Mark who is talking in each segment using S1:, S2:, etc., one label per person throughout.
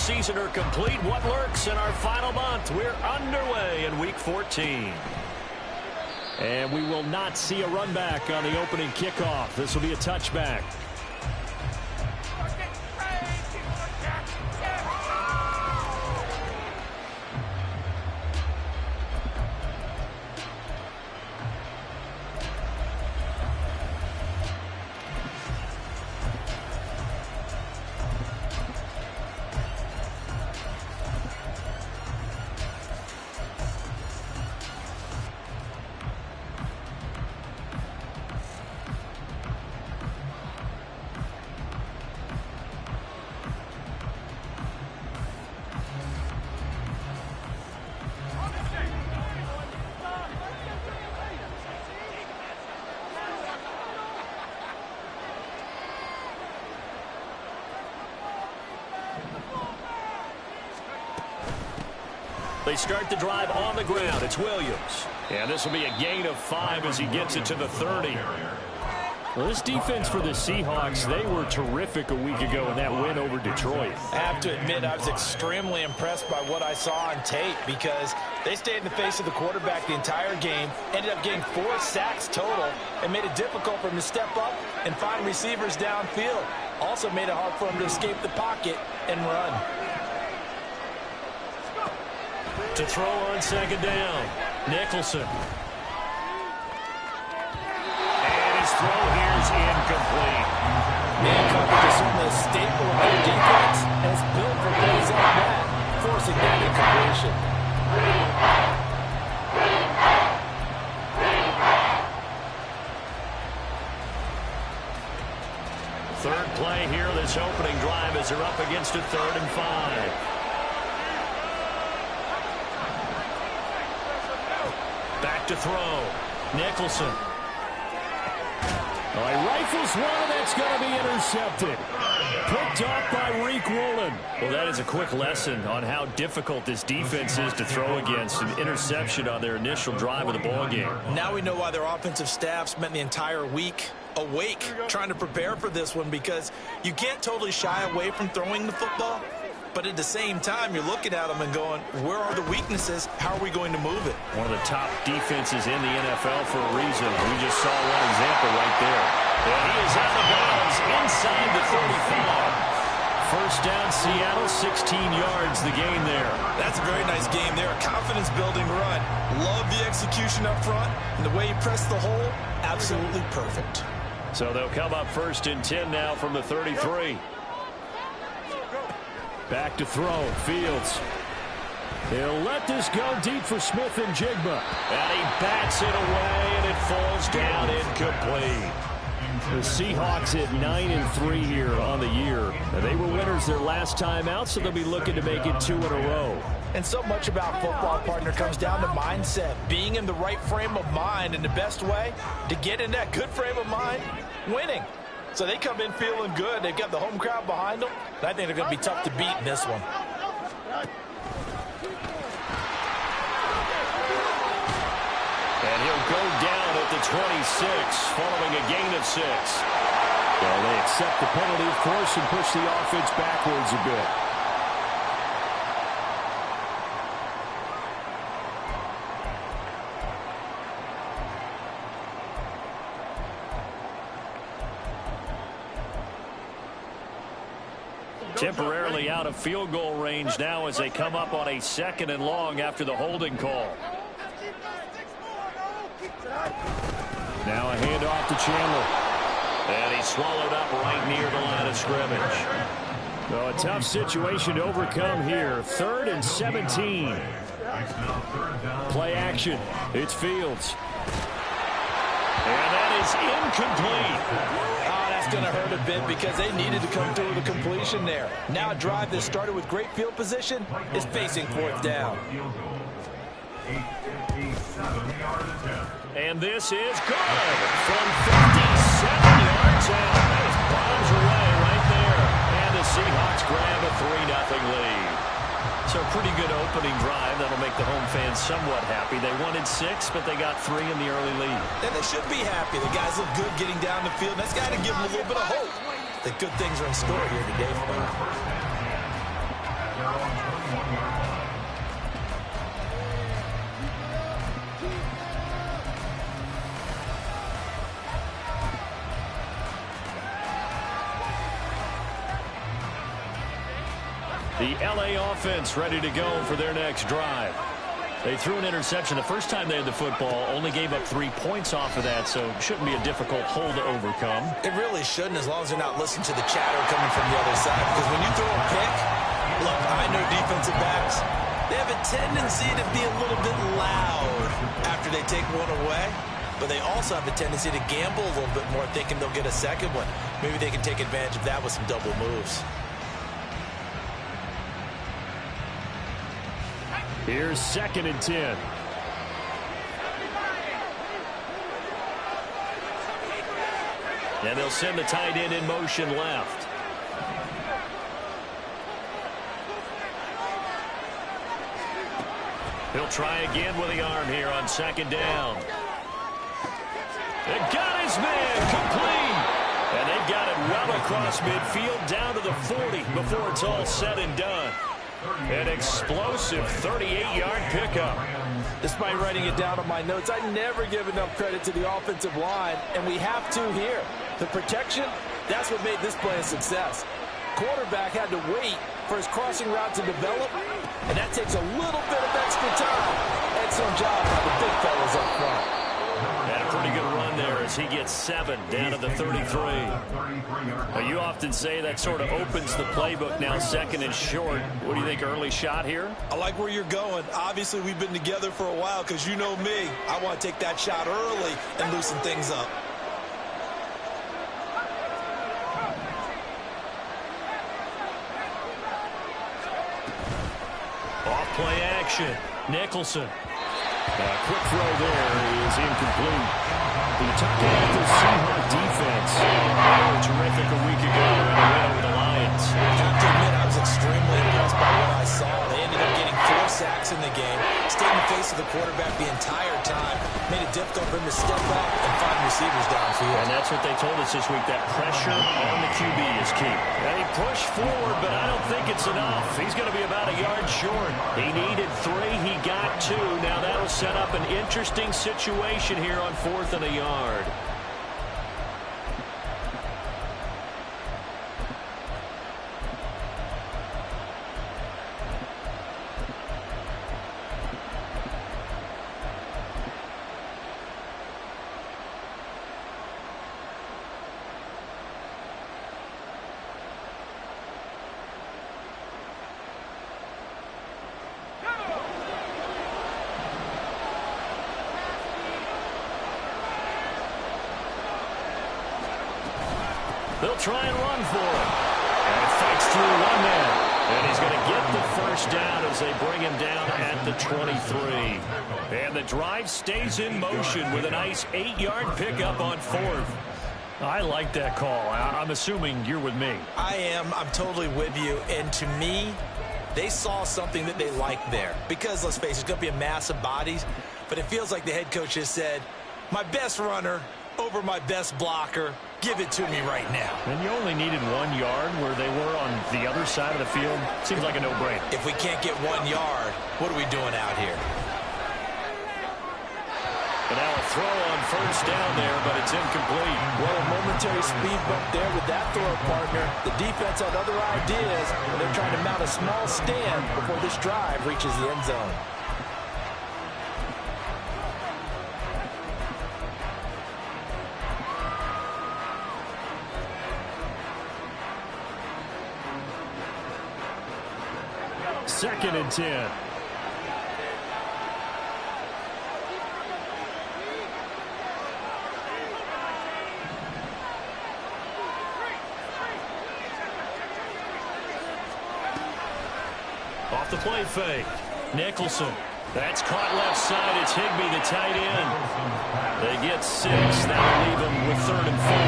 S1: season are complete. What lurks in our final month? We're underway in Week 14.
S2: And we will not see a run back on the opening kickoff. This will be a touchback.
S1: They start the drive on the ground. It's Williams. And this will be a gain of 5 as he gets it to the 30.
S2: Well, this defense for the Seahawks, they were terrific a week ago in that win over Detroit.
S3: I have to admit, I was extremely impressed by what I saw on tape because they stayed in the face of the quarterback the entire game, ended up getting 4 sacks total, and made it difficult for him to step up and find receivers downfield. Also made it hard for him to escape the pocket and run.
S1: To throw on second down, Nicholson. And his throw here is incomplete.
S3: Man coverage is certainly a staple of their defense, and it's built for plays like that, forcing that incompletion.
S1: Third play here, this opening drive as they're up against a 3rd and 5. Back to throw. Nicholson.
S2: Oh, he rifles one, and that's going to be intercepted. Picked off by Reek Woolen.
S1: Well, that is a quick lesson on how difficult this defense is to throw against. An interception on their initial drive of the ball game.
S3: Now we know why their offensive staff spent the entire week awake trying to prepare for this one, because you can't totally shy away from throwing the football. But at the same time, you're looking at them and going, where are the weaknesses? How are we going to move it?
S1: One of the top defenses in the NFL for a reason. We just saw one example right there. And he is out of bounds inside the 35. First down, Seattle, 16 yards the gain there.
S3: That's a very nice game there. A confidence-building run. Love the execution up front. And the way he pressed the hole, absolutely perfect.
S1: So they'll come up 1st and 10 now from the 33.
S2: Back to throw, Fields. He'll let this go deep for Smith and Jigba.
S1: And he bats it away, and it falls down incomplete.
S2: The Seahawks at 9-3 here on the year. They were winners their last time out, so they'll be looking to make it 2 in a row.
S3: And so much about football, partner, comes down to mindset. Being in the right frame of mind, and the best way to get in that good frame of mind, winning. So they come in feeling good. They've got the home crowd behind them. And I think they're going to be tough to beat in this one.
S1: And he'll go down at the 26 following a gain of 6.
S2: Well, they accept the penalty, of course, and push the offense backwards a bit.
S1: Temporarily out of field goal range now as they come up on a 2nd and long after the holding call.
S2: Now a handoff to Chandler.
S1: And he's swallowed up right near the line of scrimmage.
S2: Well, a tough situation to overcome here. 3rd and 17. Play action. It's Fields.
S1: And that is incomplete.
S3: That's going to hurt a bit because they needed to come through with a completion there. Now a drive that started with great field position is facing 4th down.
S1: And this is good from 57 yards, and that is bombs away right there. And the Seahawks grab a 3-0 lead. So a pretty good opening drive. That'll make the home fans somewhat happy. They wanted 6, but they got 3 in the early lead.
S3: And they should be happy. The guys look good getting down the field. That's got to give them a little bit of hope that good things are in store here today for them.
S2: The LA offense ready to go for their next drive. They threw an interception the first time they had the football, only gave up 3 points off of that, so shouldn't be a difficult hole to overcome.
S3: It really shouldn't, as long as they're not listening to the chatter coming from the other side. Because when you throw a pick, look, I know defensive backs, they have a tendency to be a little bit loud after they take one away. But they also have a tendency to gamble a little bit more, thinking they'll get a second one. Maybe they can take advantage of that with some double moves.
S2: Here's 2nd and 10. And they'll send the tight end in motion left. He'll try again with the arm here on 2nd down. They got his man complete. And they've got it well across midfield down to the 40 before it's all said and done. An explosive 38-yard pickup.
S3: Despite writing it down on my notes, I never give enough credit to the offensive line, and we have to here. The protection, that's what made this play a success. Quarterback had to wait for his crossing route to develop, and that takes a little bit of extra time. Excellent job by the big fellas up front.
S2: And a pretty good run there as he gets 7 down to the 33. Now, you often say that sort of opens the playbook now, 2nd and short. What do you think, early shot here?
S3: I like where you're going. Obviously, we've been together for a while because you know me. I want to take that shot early and loosen things up.
S2: Off play action. Nicholson. Quick throw there is incomplete. The talking about the Seahawks defense. Terrific a week ago in a win over the Lions.
S3: I have to admit, I was extremely impressed by what I saw. They ended up getting 4 sacks in the game, stayed in the face of the quarterback the entire time, made it difficult for him to step up and find receivers downfield.
S2: And that's what they told us this week, that pressure on the QB is key. And he pushed forward, but I don't think it's enough. He's going to be about a yard short. He needed 3, he got 2. Now that'll set up an interesting situation here on 4th and a yard. They'll try and run for it. And fights through 1 man. And he's going to get the first down as they bring him down at the 23. And the drive stays in motion with a nice 8-yard pickup on 4th. I like that call. I'm assuming you're with me.
S3: I am. I'm totally with you. And to me, they saw something that they liked there. Because, let's face it, it's going to be a mass of bodies. But it feels like the head coach has said, my best runner over my best blocker. Give it to me right now.
S2: And you only needed 1 yard where they were on the other side of the field. Seems like a no-brainer.
S3: If we can't get 1 yard, what are we doing out here?
S2: And now a throw on first down there, but it's incomplete.
S3: Well, a momentary speed bump there with that throw, partner. The defense had other ideas, and they're trying to mount a small stand before this drive reaches the end zone.
S2: Second and 10. Off the play fake. Nicholson. That's caught left side. It's Higbee, the tight end. They get 6. That'll leave them with 3rd and 4.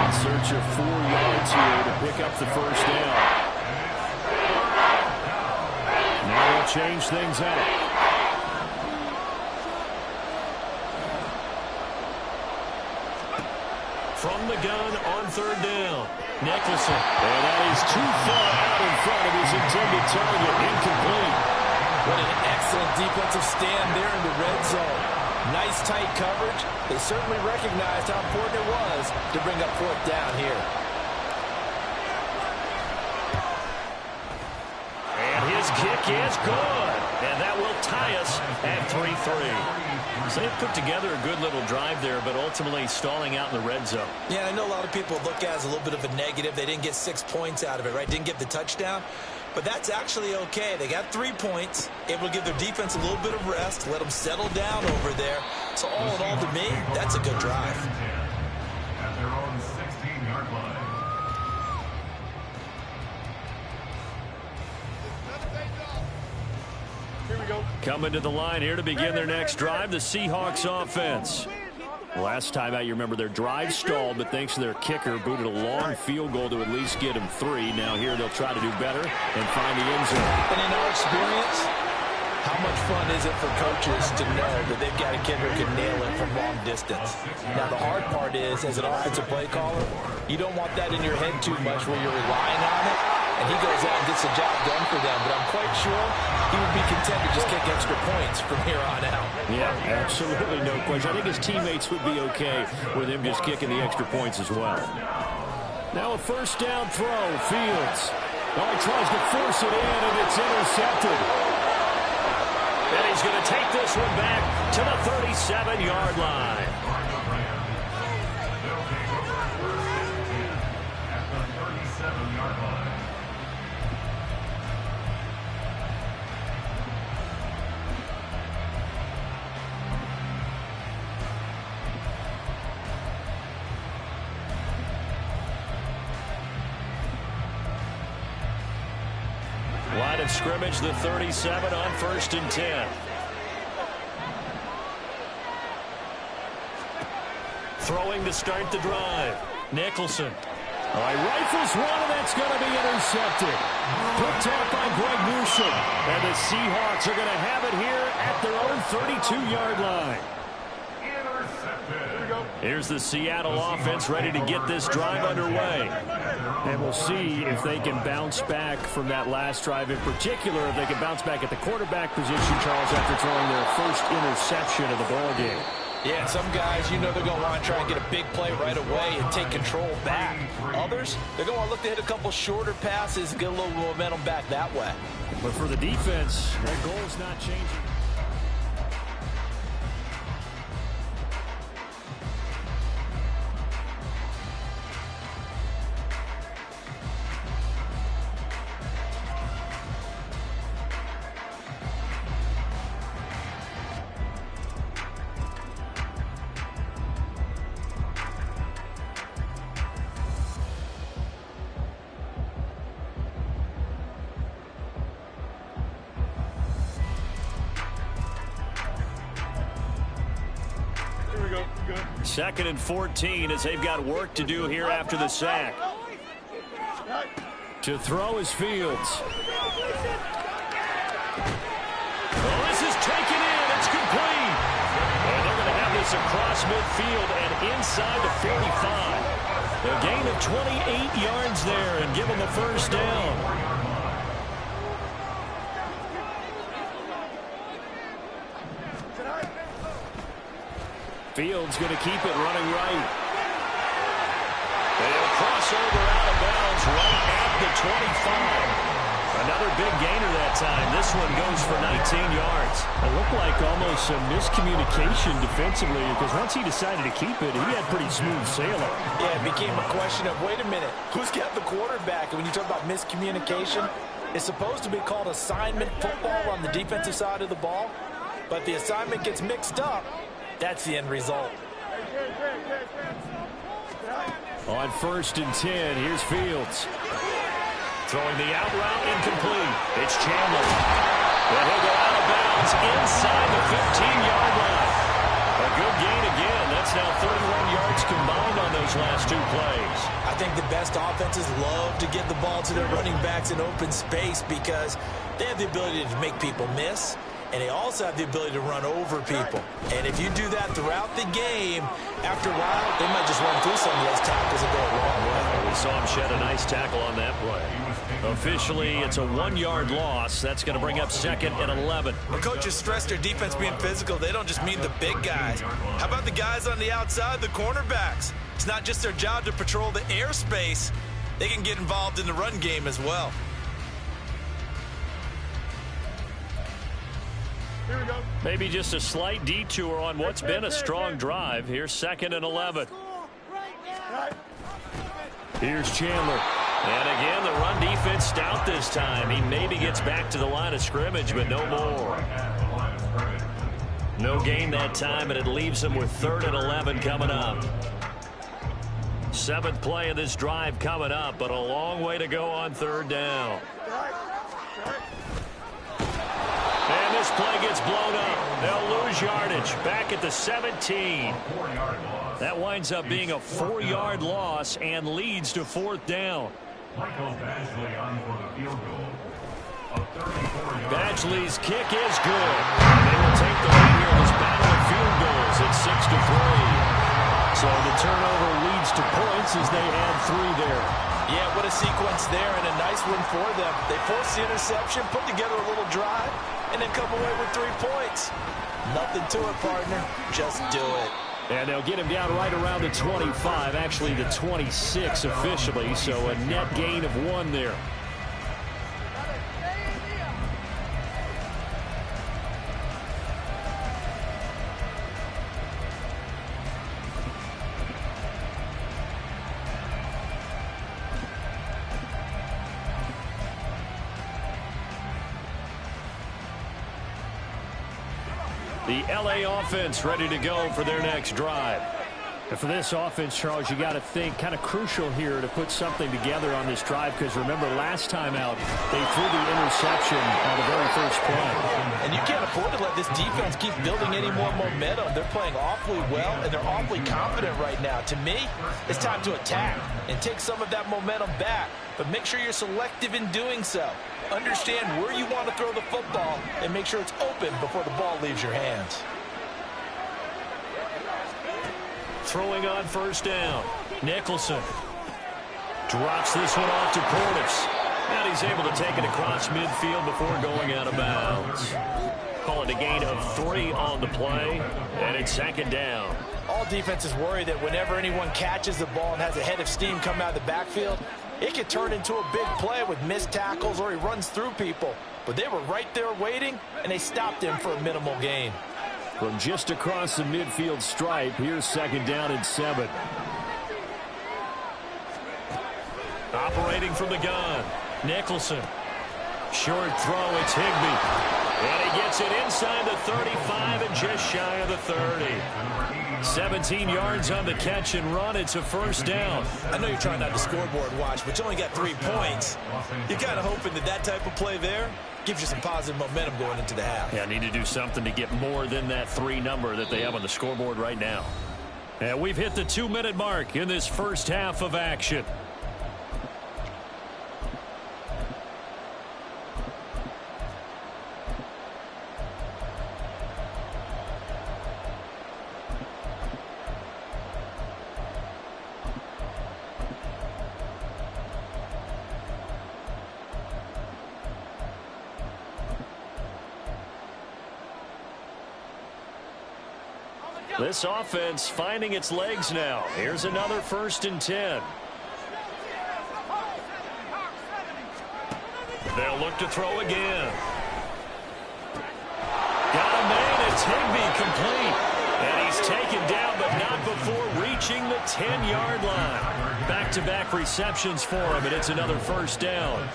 S2: In search of 4 yards here to pick up the first down. Now we'll change things up. From the gun on 3rd down. Nicholson. And that is too far out in front of his intended target.
S3: defensive stand there in the red zone. Nice tight coverage. They certainly recognized how important it was to bring up fourth down here.
S2: And his kick is good. And that will tie us at 3-3. So they put together a good little drive there, but ultimately stalling out in the red zone.
S3: Yeah, I know a lot of people look at it as a little bit of a negative. They didn't get 6 points out of it, right? Didn't get the touchdown. But that's actually okay. They got 3 points, able to give their defense a little bit of rest, let them settle down over there. So all in all, to me, that's a good drive.
S4: At their own 16-yard line.
S1: Here we go.
S2: Coming to the line here to begin their next drive, the Seahawks offense. Last time out, you remember their drive stalled, but thanks to their kicker, booted a long field goal to at least get them 3. Now here they'll try to do better and find the end zone.
S3: And in our experience, how much fun is it for coaches to know that they've got a kicker who can nail it from long distance? Now, the hard part is, as an offensive play caller, you don't want that in your head too much where you're relying on it, and he goes out and gets the job done for them. But I'm quite sure he would be content to just kick extra points from here on out.
S2: Yeah, absolutely no question. I think his teammates would be okay with him just kicking the extra points as well. Now a first down throw, Fields. Oh, he tries to force it in, and it's intercepted. And he's going to take this one back to the 37-yard line.
S4: At the 37-yard line.
S2: Line of scrimmage, the 37 on 1st and 10. Throwing to start the drive. Nicholson. All right, rifles one, and that's going to be intercepted. Picked off by Greg Newsome. And the Seahawks are going to have it here at their own 32-yard line. Here's the Seattle offense ready to get this drive underway. And we'll see if they can bounce back from that last drive. In particular, if they can bounce back at the quarterback position, Charles, after throwing their first interception of the ballgame.
S3: Yeah, some guys, you know they're going to want to try and get a big play right away and take control back. Others, they're going to want to look to hit a couple shorter passes and get a little momentum back that way.
S2: But for the defense, their goal is not changing. Second and 14 as they've got work to do here after the sack. To throw is Fields. Oh, this is taken in. It's complete. And they're going to have this across midfield and inside the 45. A gain of 28 yards there and give them a first down. Fields going to keep it running right. They'll cross over out of bounds right at the 25. Another big gainer that time. This one goes for 19 yards. It looked like almost some miscommunication defensively because once he decided to keep it, he had pretty smooth sailing.
S3: Yeah, it became a question of, wait a minute, who's got the quarterback? And when you talk about miscommunication, it's supposed to be called assignment football on the defensive side of the ball, but the assignment gets mixed up. That's the end result.
S2: On 1st and 10, here's Fields. Throwing the out route incomplete. It's Chandler. And he'll go out of bounds inside the 15-yard line. A good gain again. That's now 31 yards combined on those last 2 plays.
S3: I think the best offenses love to get the ball to their running backs in open space because they have the ability to make people miss. And they also have the ability to run over people. And if you do that throughout the game, after a while, they might just run through some of those tackles and go a long way.
S2: We saw him shed a nice tackle on that play.
S1: Officially, it's a 1-yard loss. That's going to bring up 2nd and 11.
S3: The coaches stress their defense being physical. They don't just mean the big guys. How about the guys on the outside, the cornerbacks? It's not just their job to patrol the airspace. They can get involved in the run game as well.
S2: Here we go. Maybe just a slight detour on what's been a strong drive. Here's 2nd and 11. Here's Chandler. And again, the run defense stout this time. He maybe gets back to the line of scrimmage, but no more. No gain that time, and it leaves him with 3rd and 11 coming up. 7th play of this drive coming up, but a long way to go on 3rd down. And this play gets blown up. They'll lose yardage back at the 17. That winds up being a 4-yard loss and leads to 4th down.
S4: Michael Badgley on for the field goal.
S1: Badgley's kick is good. They will take the lead here in this battle of field goals at 6-3. So the turnover leads to points as they add 3 there.
S3: Yeah, what a sequence there, and a nice win for them. They forced the interception, put together a little drive, and then come away with 3 points. Nothing to it, partner. Just do it.
S1: And they'll get him down right around the 25, actually the 26 officially, so a net gain of 1 there. The LA offense ready to go for their next drive.
S2: And for this offense, Charles, you got to think kind of crucial here to put something together on this drive, because remember last time out they threw the interception on the very first play.
S3: And you can't afford to let this defense keep building any more momentum. They're playing awfully well, and they're awfully confident right now. To me, it's time to attack and take some of that momentum back, but make sure you're selective in doing so. Understand where you want to throw the football and make sure it's open before the ball leaves your hands.
S1: Throwing on 1st down. Nicholson drops this one off to Portis. And he's able to take it across midfield before going out of bounds. Call it a gain of 3 on the play, and it's 2nd down.
S3: All defenses worry that whenever anyone catches the ball and has a head of steam come out of the backfield, it could turn into a big play with missed tackles or he runs through people. But they were right there waiting, and they stopped him for a minimal gain.
S1: From just across the midfield stripe, here's 2nd down and 7. Operating from the gun, Nicholson. Short throw, it's Higbee. And he gets it inside the 35 and just shy of the 30. 17 yards on the catch and run. It's a 1st down.
S3: I know you're trying not to scoreboard watch, but you only got 3 points. You're kind of hoping that type of play there gives you some positive momentum going into the half.
S1: Yeah, need to do something to get more than that 3 number that they have on the scoreboard right now. And we've hit the 2-minute mark in this first half of action. This offense finding its legs now. Here's another 1st and 10. They'll look to throw again. Got a man. It's Higbee complete. And he's taken down, but not before reaching the 10-yard line. Back-to-back receptions for him, and it's another 1st down.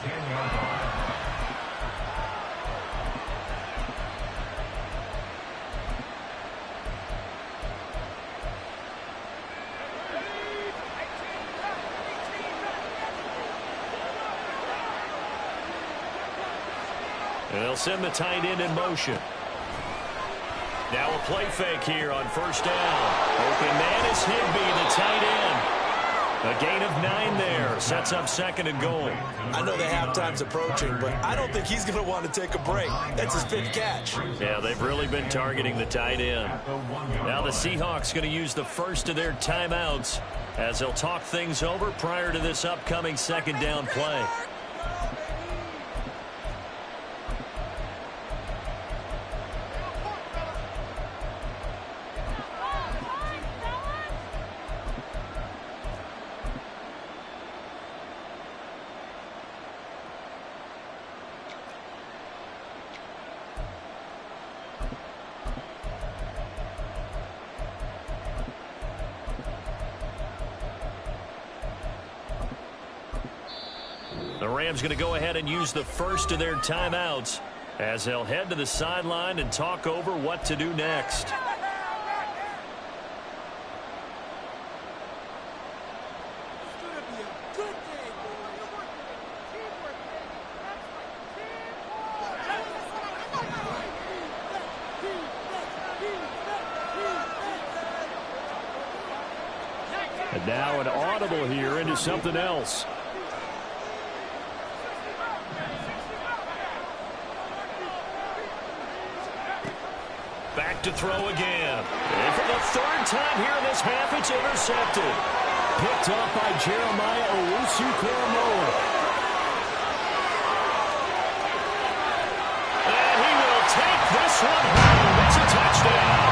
S1: They'll send the tight end in motion. Now a play fake here on 1st down. Open man is Higbee, the tight end. A gain of 9 there. Sets up 2nd and goal.
S3: I know the halftime's approaching, but I don't think he's going to want to take a break. That's his 5th catch.
S1: Yeah, they've really been targeting the tight end. Now the Seahawks going to use the first of their timeouts as they'll talk things over prior to this upcoming 2nd down play.
S2: The Rams going to go ahead and use the first of their timeouts as they'll head to the sideline and talk over what to do next.
S1: And now an audible here into something else.
S2: Back to throw again. And for the third time here in this half, it's intercepted.
S1: Picked off by Jeremiah Owusu-Koramoah.
S2: And he will take this one home. It's a touchdown.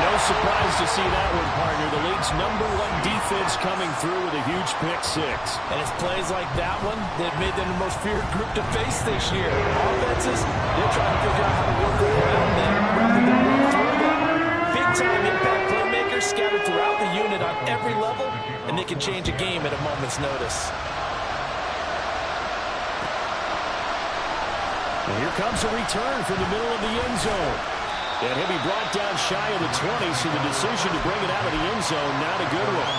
S1: No surprise to see that one, partner. The league's #1 defense coming through with a huge pick six.
S3: And it's plays like that one that made them the most feared group to face this year. Offenses, they're trying to figure out how to work around them rather than run through them. Big-time impact playmakers scattered throughout the unit on every level, and they can change a game at a moment's notice.
S1: And here comes a return from the middle of the end zone. And he'll be brought down shy of the 20, so the decision to bring it out of the end zone, not a good one.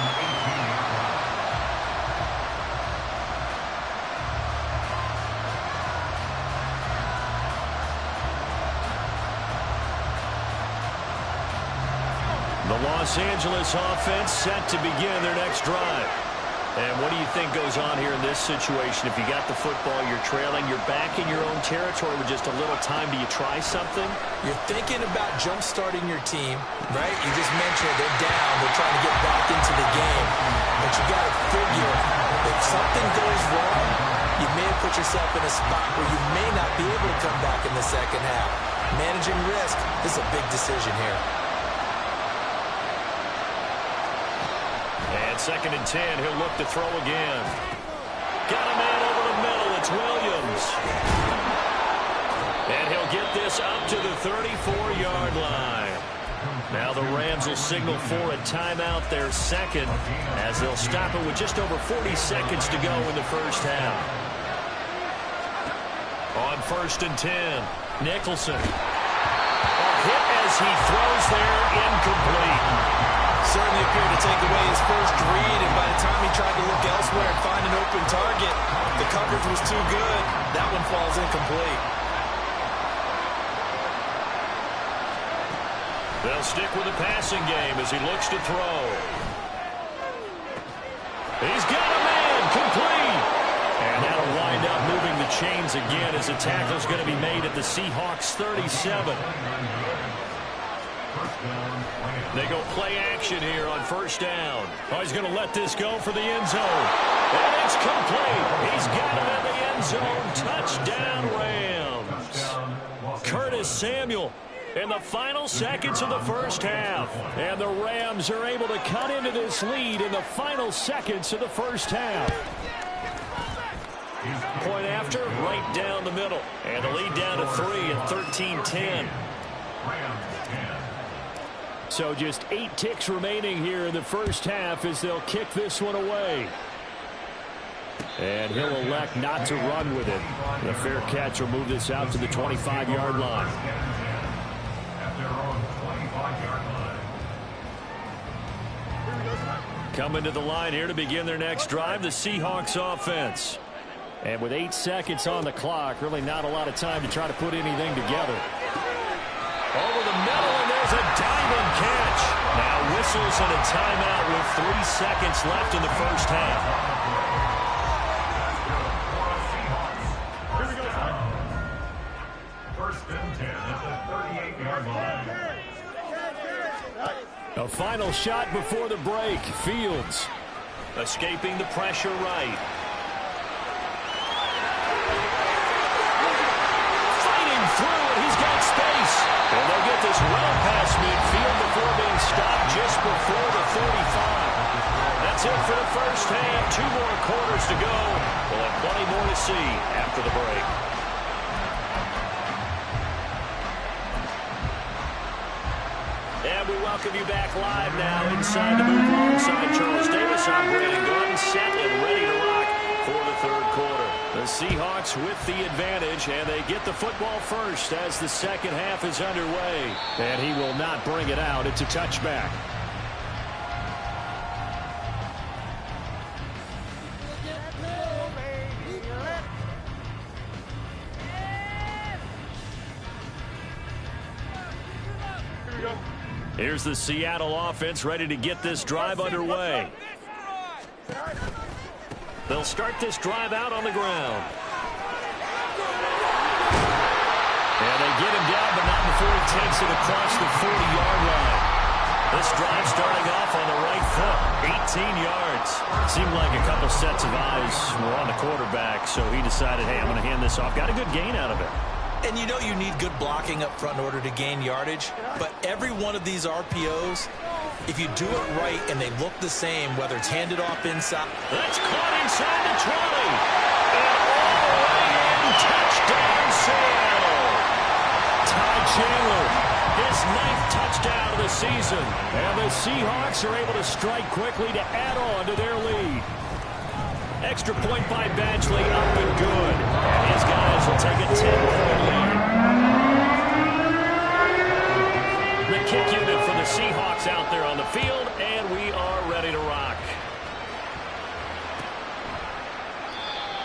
S1: The Los Angeles offense set to begin their next drive. And what do you think goes on here in this situation? If you got the football, you're trailing, you're back in your own territory with just a little time. Do you try something?
S3: You're thinking about jump-starting your team, right? You just mentioned they're down. They're trying to get back into the game. But you got to figure, if something goes wrong, you may have put yourself in a spot where you may not be able to come back in the second half. Managing risk is a big decision here.
S2: And 2nd and 10, he'll look to throw again. Got a man over the middle. It's Williams. And he'll get this up to the 34-yard line. Now the Rams will signal for a timeout, their second, as they'll stop it with just over 40 seconds to go in the first half. On 1st and 10, Nicholson. A hit as he throws there, incomplete.
S3: Certainly appeared to take away his first read, and by the time he tried to look elsewhere and find an open target, the coverage was too good. That one falls incomplete.
S2: They'll stick with the passing game as he looks to throw. He's got a man, complete. And that'll wind up moving the chains again as the tackle's going to be made at the Seahawks 37. They go play action here on 1st down. Oh, he's going to let this go for the end zone. And it's complete. He's got it in the end zone. Touchdown, Rams. Curtis Samuel in the final seconds of the first half. And the Rams are able to cut into this lead in the final seconds of the first half. Point after, right down the middle. And the lead down to 3 at 13-10. So just 8 ticks remaining here in the first half as they'll kick this one away. And he'll elect not to run with it. The fair catch will move this out to the 25-yard line. Coming to the line here to begin their next drive, the Seahawks offense. And with 8 seconds on the clock, really not a lot of time to try to put anything together. Over the middle, and there's a diving catch. Now whistles and a timeout with 3 seconds left in the first half.
S4: Here we go. 1st and 10 at the 38-yard line.
S1: A final shot before the break. Fields.
S2: Escaping the pressure right. Fighting through, and he's got space. And they'll get this well past midfield before being stopped just before the 35. That's it for the first half. 2 more quarters to go. We'll have plenty more to see after the break. And we welcome you back live now inside the booth alongside Charles Davis. I'm Brandon Gordon, set and ready to rock.
S1: third quarter. The Seahawks with the advantage, and they get the football first as the second half is underway.
S2: And he will not bring it out. It's a touchback.
S1: Here's the Seattle offense ready to get this drive underway. They'll start this drive out on the ground. And they get him down, but not before he takes it across the 40-yard line. This drive starting off on the right foot, 18 yards. Seemed like a couple sets of eyes were on the quarterback, so he decided, hey, I'm going to hand this off. Got a good gain out of it.
S3: And you know you need good blocking up front in order to gain yardage, but every one of these RPOs, if you do it right and they look the same, whether it's handed off inside.
S1: That's caught inside the 20. And all the way in, touchdown Seattle. Ty Chandler, his 9th touchdown of the season. And the Seahawks are able to strike quickly to add on to their lead. Extra point by Badgley, up and good. And his guys will take a 10-point lead. The kick unit for the Seahawks out there on the field, and we are ready to rock.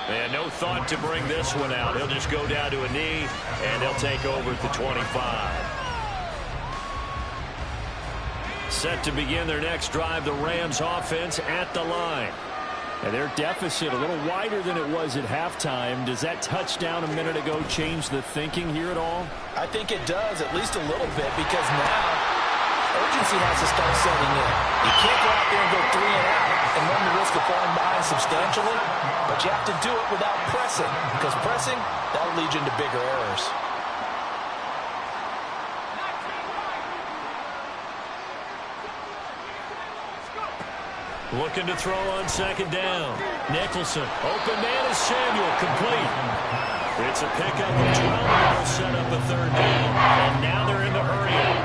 S1: And no thought to bring this one out. He'll just go down to a knee, and he'll take over at the 25. Set to begin their next drive, the Rams offense at the line. And their deficit a little wider than it was at halftime. Does that touchdown a minute ago change the thinking here at all?
S3: I think it does, at least a little bit, because now urgency has to start setting in. You can't go out there and go 3 and out and run the risk of falling behind substantially, but you have to do it without pressing, because pressing, that'll lead you into bigger errors.
S1: Looking to throw on second down. Nicholson. Open man is Samuel. Complete. It's a pickup of 12. They'll set up a third down. And now they're in the hurry up.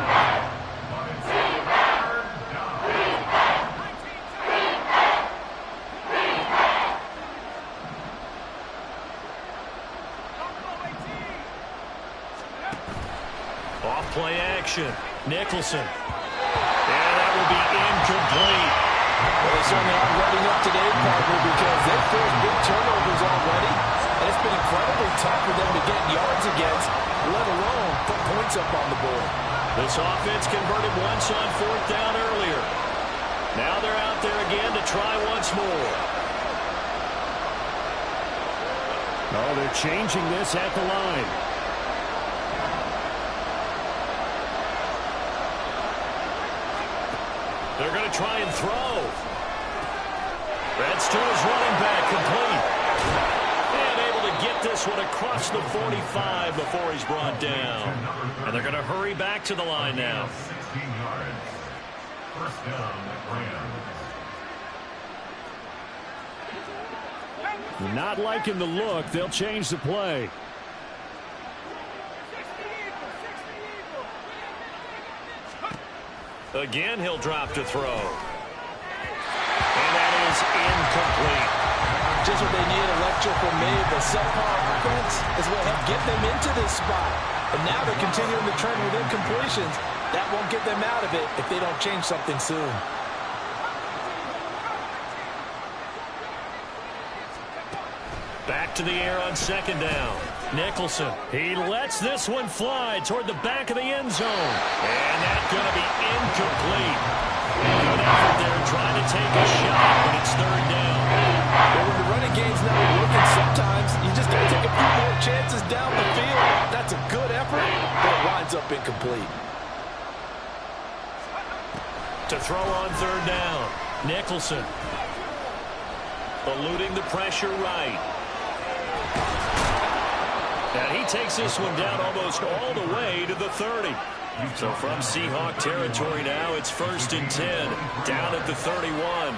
S1: Off play action. Nicholson. And that will be incomplete.
S3: Well, they certainly aren't running up today, partner, because they've forced big turnovers already, and it's been incredibly tough for them to get yards against, let alone put points up on the board.
S1: This offense converted once on 4th down earlier. Now they're out there again to try once more.
S2: Oh, they're changing this at the line.
S1: They're going to try and throw. That's to his running back, complete. And able to get this one across the 45 before he's brought down. And they're going to hurry back to the line now.
S4: 16 yards. First down, Rams.
S2: Not liking the look. They'll change the play.
S1: Again, he'll drop to throw. And that is incomplete.
S3: Just what they need, a lecture from me. The subpar offense is what helped get them into this spot. And now they're continuing the trend with incompletions. That won't get them out of it if they don't change something soon.
S1: Back to the air on second down. Nicholson. He lets this one fly toward the back of the end zone. And that's going to be incomplete. Good effort there trying to take a shot, but it's third down.
S3: Well, when the running game's not working, sometimes you just got to take a few more chances down the field. That's a good effort, but it winds up incomplete.
S1: To throw on third down. Nicholson. Eluding the pressure right. And he takes this one down almost all the way to the 30. So from Seahawk territory now, it's 1st and 10. Down at the 31.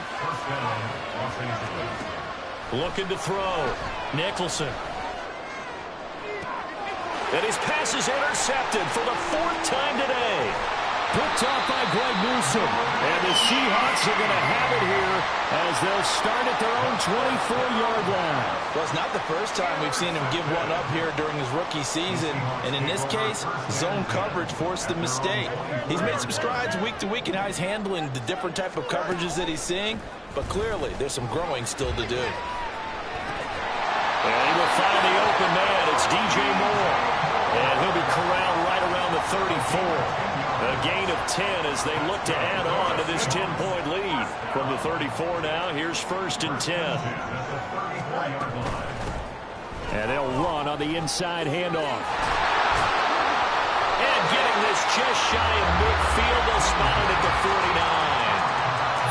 S1: Looking to throw. Nicholson. And his pass is intercepted for the 4th time today. Picked off by Greg Newsome. And the Seahawks are going to have it here as they'll start at their own 24-yard line.
S3: Well, it's not the first time we've seen him give one up here during his rookie season. And in this case, zone coverage forced the mistake. He's made some strides week to week in how he's handling the different type of coverages that he's seeing. But clearly, there's some growing still to do.
S1: And he will find the open man. It's DJ Moore. And he'll be corralled right around the 34. A gain of 10 as they look to add on to this 10-point lead. From the 34 now, here's 1st and 10. And they'll run on the inside handoff. And getting this just shy of midfield, they'll spot it at the 49.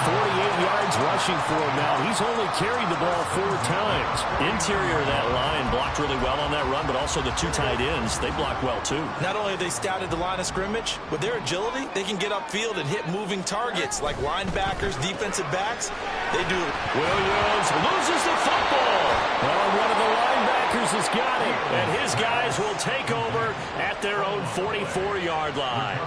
S1: 48 yards rushing for him now. He's only carried the ball 4 times. Interior of that line blocked really well on that run, but also the 2 tight ends, they blocked well too.
S3: Not only have they scouted the line of scrimmage, with their agility, they can get upfield and hit moving targets like linebackers, defensive backs. They do.
S1: Williams loses the football. Well, one of the linebackers has got it, and his guys will take over at their own 44-yard line.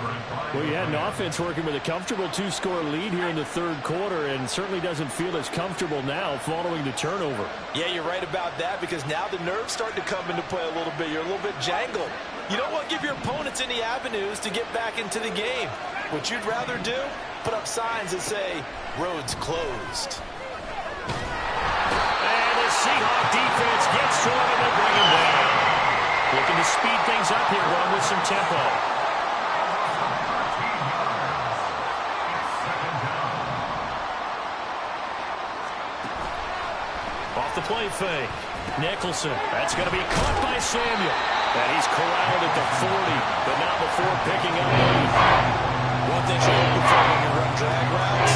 S1: Well, you had an offense working with a comfortable 2-score lead here in the 3rd quarter, and certainly doesn't feel as comfortable now following the turnover.
S3: Yeah, you're right about that, because now the nerves start to come into play a little bit. You're a little bit jangled. You don't want to give your opponents any avenues to get back into the game. What you'd rather do, put up signs that say, roads closed.
S1: And the Seahawk defense gets to him, and they bring him down. Looking to speed things up here, going with some tempo. Off the play fake. Nicholson. That's going to be caught by Samuel. And he's corralled at the 40, but not before picking up 8.
S3: One thing you're looking for when you run drag routes,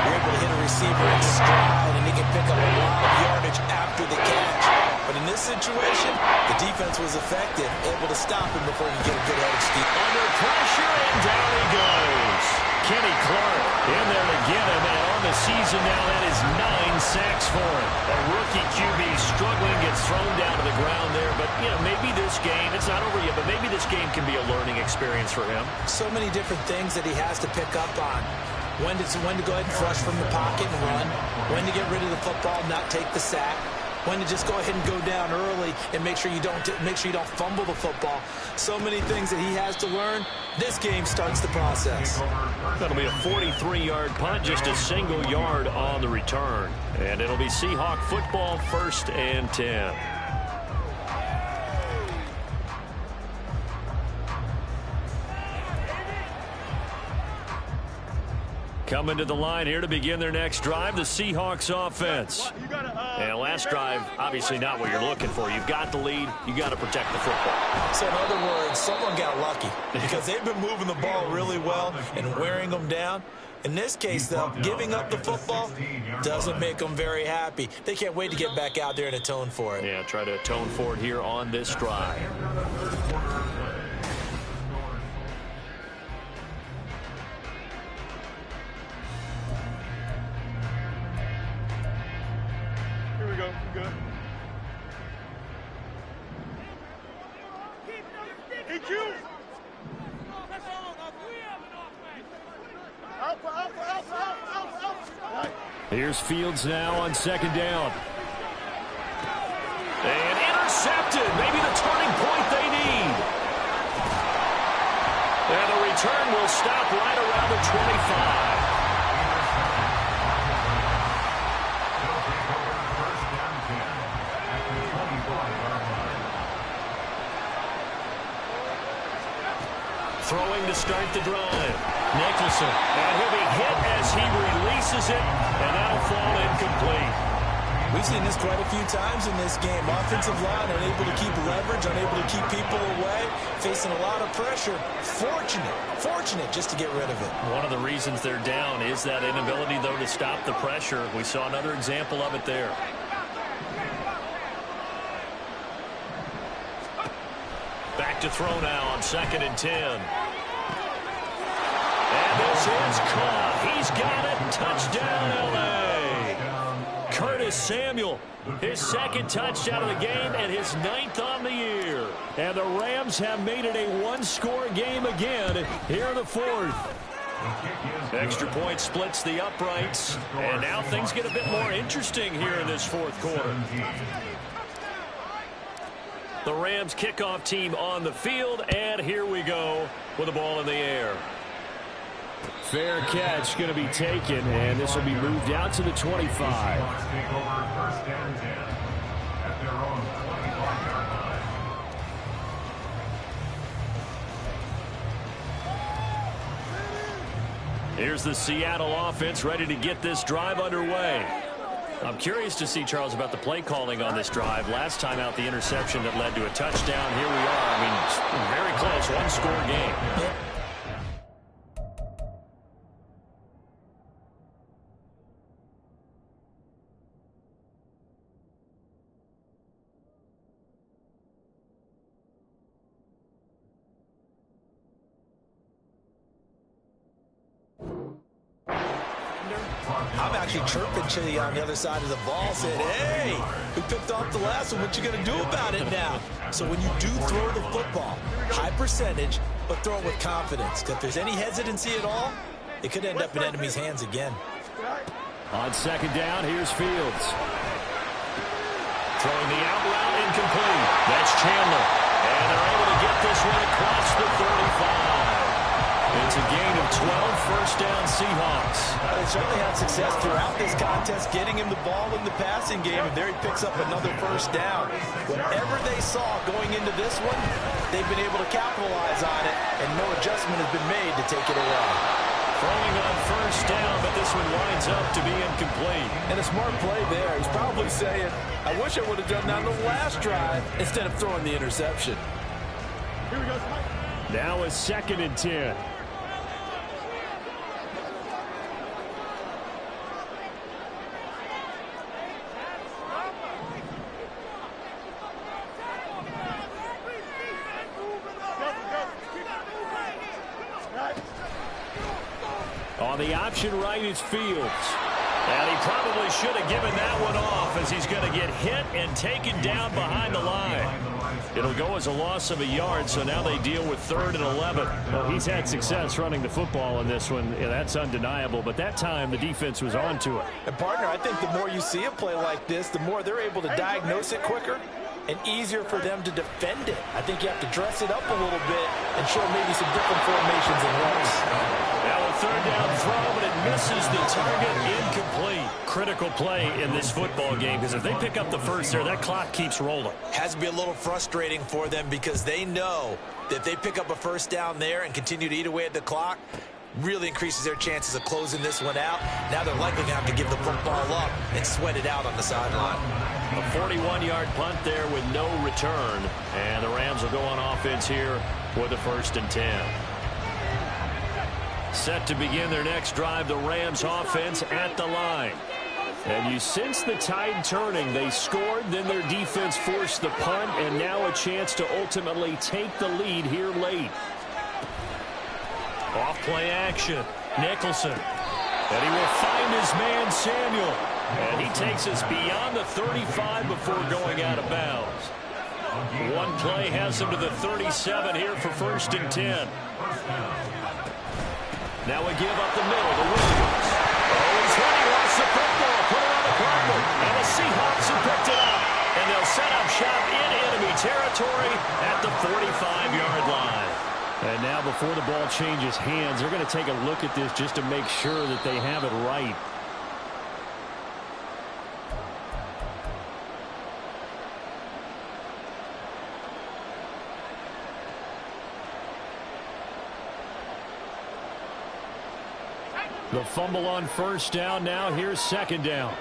S3: you're able to hit a receiver in stride, and he can pick up a lot of yardage after the catch. But in this situation, the defense was effective, able to stop him before he could get a good head of steam.
S1: Under pressure, and down he goes. Kenny Clark in there to get him, and on the season now, that is 9 sacks for him. A rookie QB struggling, gets thrown down to the ground there, but, you know, maybe this game, it's not over yet, but maybe this game can be a learning experience for him.
S3: So many different things that he has to pick up on. When to go ahead and flush from the pocket and run. When to get rid of the football, not take the sack. When to just go ahead and go down early and make sure you don't fumble the football. So many things that he has to learn. This game starts the process.
S1: That'll be a 43-yard punt, just a single yard on the return. And it'll be Seahawk football, 1st and 10. Coming to the line here to begin their next drive, the Seahawks offense. And last drive, obviously not what you're looking for. You've got the lead. You got to protect the football.
S3: So in other words, someone got lucky because they've been moving the ball really well and wearing them down. In this case, though, giving up the football doesn't make them very happy. They can't wait to get back out there and atone for it.
S1: Yeah, try to atone for it here on this drive.
S5: Good. EQ.
S1: Here's Fields now on 2nd down. And intercepted. Maybe the turning point they need. And the return will stop right around the 25. Throwing to start the drive. Nicholson. And he'll be hit as he releases it, and that'll fall incomplete.
S3: We've seen this quite a few times in this game. Offensive line unable to keep leverage, unable to keep people away, facing a lot of pressure. Fortunate just to get rid of it.
S1: One of the reasons they're down is that inability, though, to stop the pressure. We saw another example of it there. Back to throw now on 2nd and 10. And this is caught. He's got it. Touchdown, L.A. Curtis Samuel, his 2nd touchdown of the game and his 9th on the year. And the Rams have made it a 1-score game again here in the 4th. Extra point splits the uprights. And now things get a bit more interesting here in this fourth quarter. The Rams kickoff team on the field, and here we go with the ball in the air. Fair catch going to be taken, and this will be moved out to the 25. Here's the Seattle offense ready to get this drive underway. I'm curious to see, Charles, about the play calling on this drive. Last time out, the interception that led to a touchdown. Here we are. I mean, very close, one-score game.
S3: I'm actually chirping Chili on the other side of the ball, saying, hey, we picked off the last one. What you going to do about it now? So when you do throw the football, high percentage, but throw it with confidence. Because if there's any hesitancy at all, it could end up in enemy's hands again.
S1: On second down, here's Fields. Throwing the out route, incomplete. That's Chandler. And they're able to get this one across the 35. It's a gain of 12, first down Seahawks.
S3: They certainly had success throughout this contest, getting him the ball in the passing game, and there he picks up another first down. Whatever they saw going into this one, they've been able to capitalize on it, and no adjustment has been made to take it away.
S1: Throwing on first down, but this one winds up to be incomplete.
S3: And a smart play there. He's probably saying, I wish I would have done that on the last drive instead of throwing the interception.
S5: Here we go.
S1: Now a 2nd and 10. On the option right is Fields. And he probably should have given that one off as he's going to get hit and taken down behind the line. It'll go as a loss of a yard, so now they deal with 3rd and 11. Well, he's had success running the football in this one. Yeah, that's undeniable, but that time the defense was on to it.
S3: And, partner, I think the more you see a play like this, the more they're able to diagnose it quicker and easier for them to defend it. I think you have to dress it up a little bit and show maybe some different formations and looks.
S1: Now a 3rd down throw, but it misses the target, incomplete. Critical play in this football game, because if they pick up the first there, that clock keeps rolling.
S3: Has to be a little frustrating for them because they know that if they pick up a first down there and continue to eat away at the clock, really increases their chances of closing this one out. Now they're likely going to have to give the football up and sweat it out on the sideline.
S1: A 41-yard punt there with no return. And the Rams will go on offense here with a 1st and 10. Set to begin their next drive, the Rams offense at the line. And you sense the tide turning. They scored, then their defense forced the punt, and now a chance to ultimately take the lead here late. Off play action, Nicholson. And he will find his man, Samuel. And he takes us beyond the 35 before going out of bounds. One play has him to the 37 here for 1st and 10. Now a give up the middle to Williams. Oh, he's hit. He lost the football. Put it on the carpet. And the Seahawks have picked it up. And they'll set up shop in enemy territory at the 45-yard line. And now before the ball changes hands, they're going to take a look at this just to make sure that they have it right. The fumble on first down. Now here's 2nd down.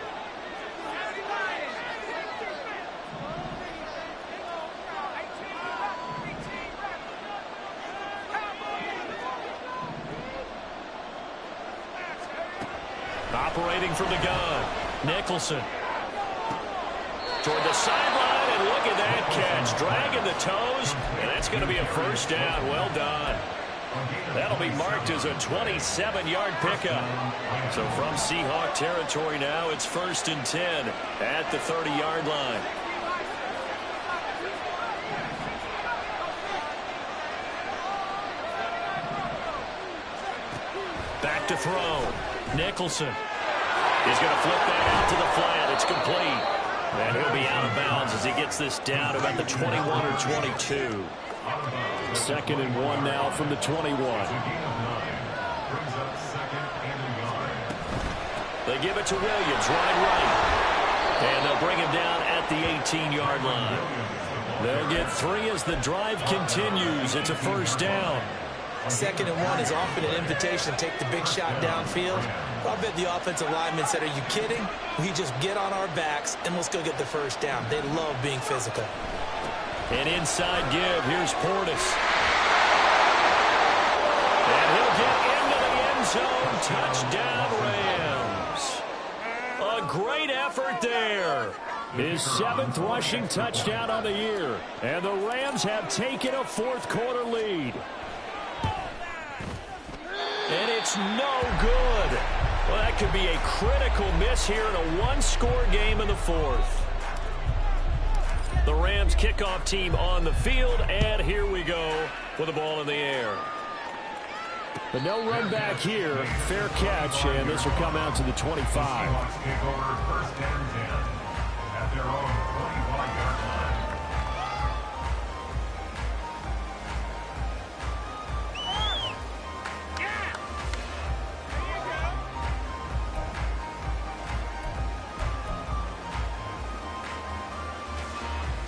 S1: Operating from the gun, Nicholson. Toward the sideline, and look at that catch. Dragging the toes, and that's going to be a 1st down. Well done. That'll be marked as a 27-yard pickup. So from Seahawk territory now, it's 1st and 10 at the 30-yard line.
S2: Back to throw. Nicholson. He's going to flip that out to the flat. It's complete. And he'll be out of bounds as he gets this down to about the 21 or 22.
S1: 2nd and 1 now from the 21.
S2: They give it to Williams, right. And they'll bring him down at the 18-yard line. They'll get 3 as the drive continues. It's a first down.
S3: 2nd and 1 is often an invitation to take the big shot downfield. I bet the offensive lineman said, are you kidding? We just get on our backs and let's go get the first down. They love being physical.
S2: An inside give. Here's Portis. And he'll get into the end zone. Touchdown, Rams. A great effort there. His 7th rushing touchdown on the year. And the Rams have taken a 4th quarter lead. And it's no good. Well, that could be a critical miss here in a one-score game in the 4th. The Rams kickoff team on the field, and here we go with the ball in the air.
S1: But no run back here. Fair catch, and this will come out to the 25.
S4: First and 10 at their own 25-yard line.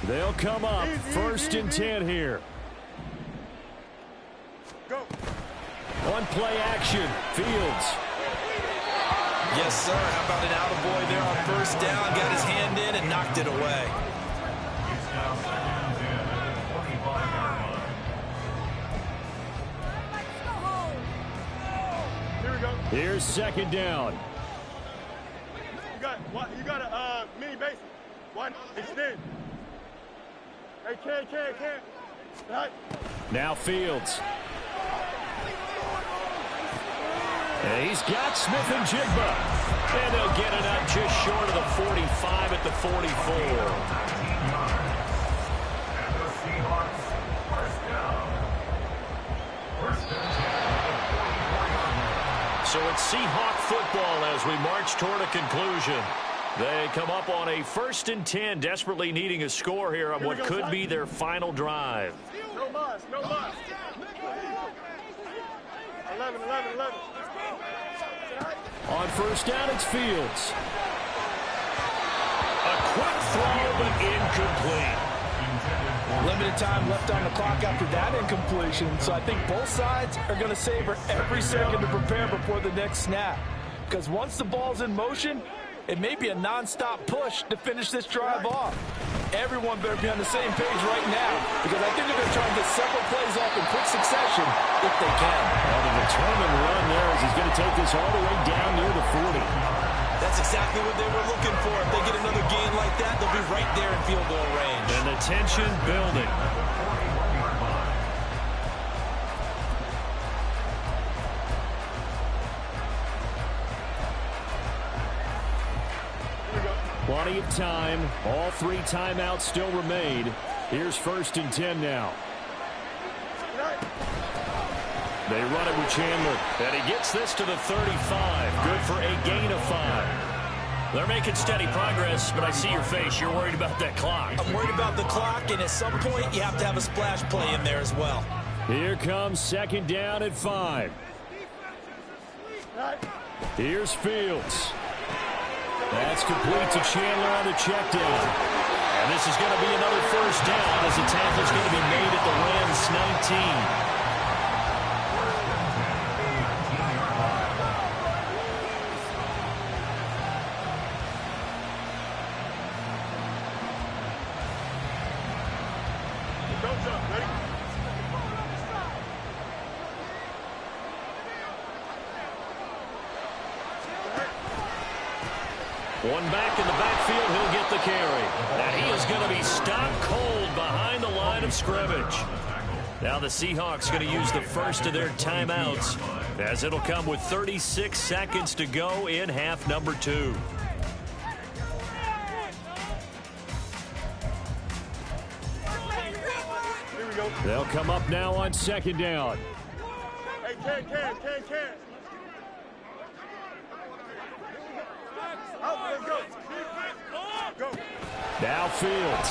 S1: They'll come up 1st and 10 here.
S5: Go.
S1: On play action, Fields.
S3: Yes, sir. How about an attaboy there on first down? Got his hand in and knocked it away.
S4: It's now 2nd and 10 at the 25-yard line.
S5: Here we go.
S1: Here's 2nd down.
S5: You got a mini base. One, extend. Hey, can. Right.
S1: Now Fields. And he's got Smith and Jigba.
S2: And they'll get it up just short of the 45 at the 44.
S4: 19 yards. And the Seahawks first down. First and 10 at the 44-yard line.
S2: So it's Seahawk football as we march toward a conclusion. They come up on a 1st and 10, desperately needing a score here on what could be their final drive.
S5: No mas. 11.
S1: On first down, it's Fields.
S2: A quick throw, but incomplete.
S3: Limited time left on the clock after that incompletion, so I think both sides are going to savor every second to prepare before the next snap. Because once the ball's in motion, it may be a non-stop push to finish this drive off. Everyone better be on the same page right now, because I think they're going to try and get several plays off in quick succession if they can.
S1: Well, the determined run there is he's going to take this all the way down near the 40.
S3: That's exactly what they were looking for. If they get another gain like that, they'll be right there in field goal range.
S2: And the tension building.
S1: Plenty of time. All 3 timeouts still remain. Here's 1st and 10 now. They run it with Chandler.
S2: And he gets this to the 35. Good for a gain of 5. They're making steady progress, but I see your face. You're worried about that clock.
S3: I'm worried about the clock, and at some point, you have to have a splash play in there as well.
S1: Here comes 2nd down at 5. Here's Fields. That's complete to Chandler on the check down.
S2: And this is going to be another first down as the tackle's going to be made at the Rams 19. One back in the backfield, he'll get the carry. And he is going to be stopped cold behind the line of scrimmage. Now the Seahawks going to use the first of their timeouts, as it'll come with 36 seconds to go in half number 2.
S1: They'll come up now on 2nd down.
S5: Hey, can. Let's go. Go.
S2: Now Fields.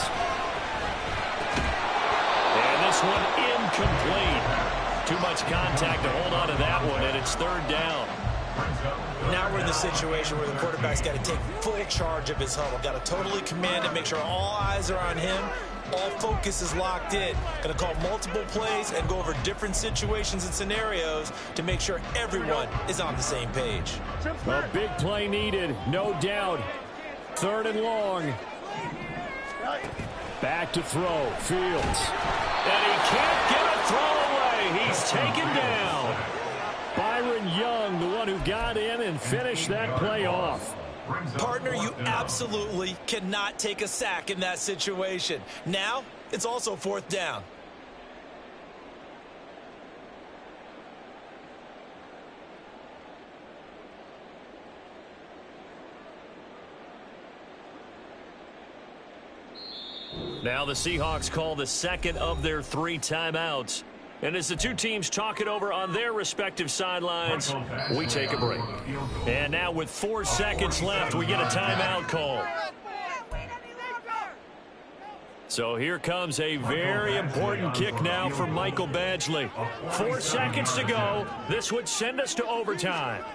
S2: And this one incomplete. Too much contact to hold on to that one, and it's third down.
S3: Now we're in the situation where the quarterback's got to take full charge of his huddle. Got to totally command it, make sure all eyes are on him. All focus is locked in. Going to call multiple plays and go over different situations and scenarios to make sure everyone is on the same page.
S2: A big play needed, no doubt. Third and long. Back to throw, Fields. And he can't get a throw away. He's taken down. Byron Young, the one who got in and finished that play off.
S3: Partner, you absolutely cannot take a sack in that situation. Now, it's also fourth down.
S2: Now the Seahawks call the second of their 3 timeouts. And as the two teams talk it over on their respective sidelines, we take a break. And now with 4 seconds left, we get a timeout call. So here comes a very important kick now from Michael Badgley. 4 seconds to go. This would send us to overtime.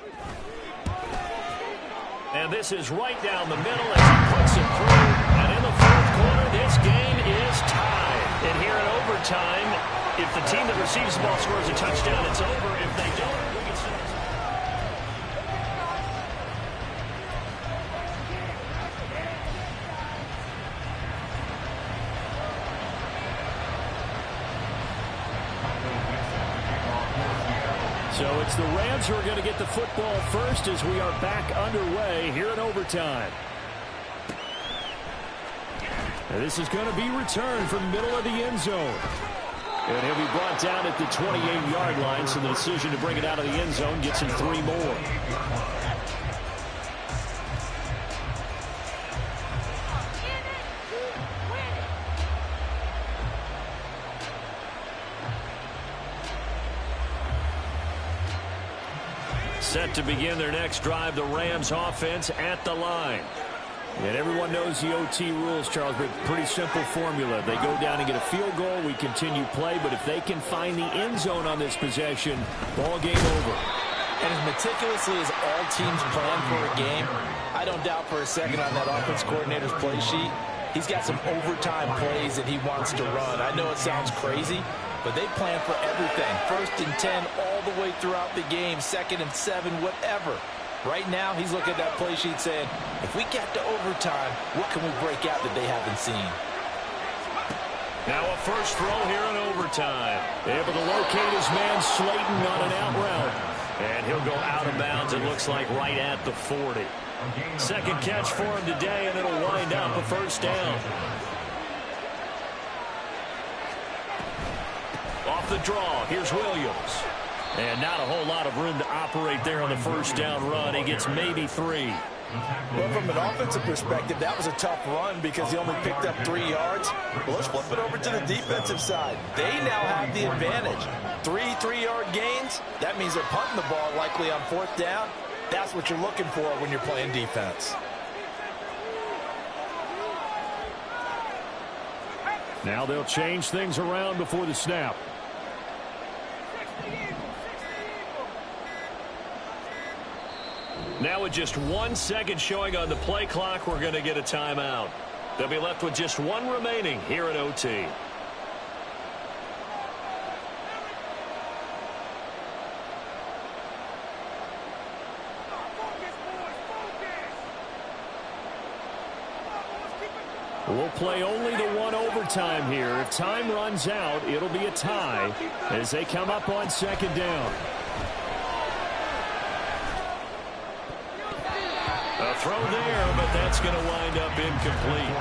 S2: And this is right down the middle as he puts it through. And in the fourth quarter, this game is tied. And here in overtime, if the team that receives the ball scores a touchdown, it's over. If they don't, we can send it. So it's the Rams who are going to get the football first as we are back underway here in overtime. And this is going to be returned from the middle of the end zone. And he'll be brought down at the 28-yard line, so the decision to bring it out of the end zone gets him 3 more. Set to begin their next drive, the Rams offense at the line. And everyone knows the OT rules, Charles, but pretty simple formula. They go down and get a field goal, we continue play, but if they can find the end zone on this possession, ball game over.
S3: And as meticulously as all teams plan for a game, I don't doubt for a second on that offense coordinator's play sheet, he's got some overtime plays that he wants to run. I know it sounds crazy, but they plan for everything. 1st and 10 all the way throughout the game, 2nd and 7, whatever. Right now, he's looking at that play sheet saying, if we get to overtime, what can we break out that they haven't seen?
S2: Now a first throw here in overtime. Able to locate his man Slayton on an out route. And he'll go out of bounds, it looks like, right at the 40. Second catch for him today, and it'll wind up a first down. Off the draw, here's Williams. And not a whole lot of room to operate there on the first down run. He gets maybe 3.
S3: Well, from an offensive perspective, that was a tough run because he only picked up 3 yards. Well, let's flip it over to the defensive side. They now have the advantage. 3 3-yard gains. That means they're punting the ball likely on 4th down. That's what you're looking for when you're playing defense.
S2: Now they'll change things around before the snap. Now with just 1 second showing on the play clock, we're going to get a timeout. They'll be left with just 1 remaining here in OT. We'll play only the 1 overtime here. If time runs out, it'll be a tie as they come up on 2nd down. A throw there, but that's going to wind up incomplete.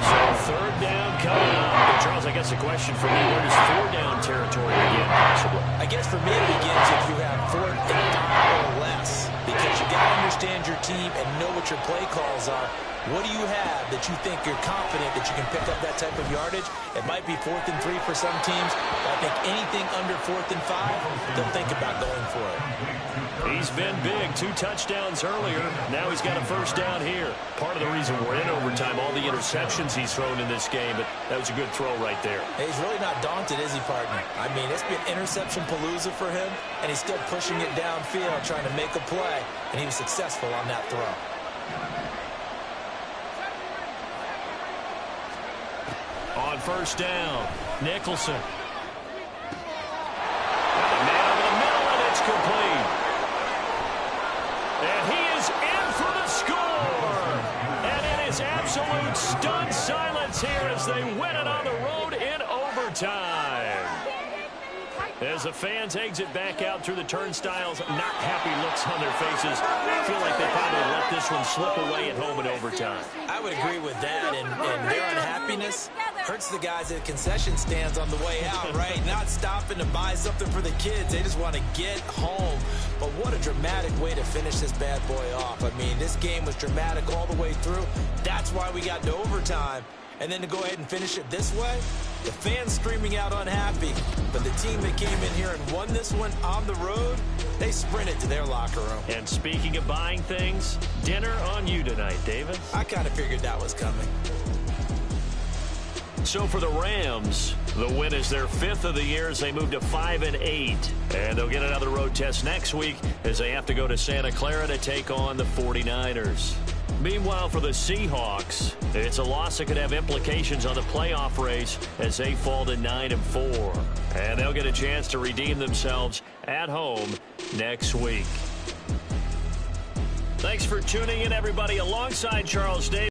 S2: So 3rd down coming up. But Charles, I guess the question for me, where does 4 down territory begin, possibly?
S3: I guess for me it begins if you have 4th and 5 or less, because because you got to understand your team and know what your play calls are. What do you have that you think you're confident that you can pick up that type of yardage? It might be 4th and 3 for some teams, but I think anything under 4th and 5, they'll think about going for it.
S2: He's been big. 2 touchdowns earlier. Now he's got a first down here. Part of the reason we're in overtime, all the interceptions he's thrown in this game, but that was a good throw right there.
S3: Hey, he's really not daunted, is he, partner? I mean, it's been interception palooza for him, and he's still pushing it downfield, trying to make a play, and he was successful on that throw.
S2: On first down, Nicholson. And a man over the middle, and it's complete. And he is in for the score. And it is absolute stunned silence here as they win it on the road in overtime. As the fans exit back out through the turnstiles, not happy looks on their faces. Feel like they probably let this one slip away at home in overtime.
S3: I would agree with that, and their unhappiness hurts the guys at concession stands on the way out, right? Not stopping to buy something for the kids. They just want to get home. But what a dramatic way to finish this bad boy off. I mean, this game was dramatic all the way through. That's why we got to overtime. And then to go ahead and finish it this way, the fans screaming out unhappy. But the team that came in here and won this one on the road, they sprinted to their locker room.
S2: And speaking of buying things, dinner on you tonight, David.
S3: I kind of figured that was coming.
S2: So for the Rams, the win is their 5th of the year as they move to 5-8. And they'll get another road test next week as they have to go to Santa Clara to take on the 49ers. Meanwhile, for the Seahawks, it's a loss that could have implications on the playoff race as they fall to 9-4. And they'll get a chance to redeem themselves at home next week. Thanks for tuning in, everybody, alongside Charles Davis.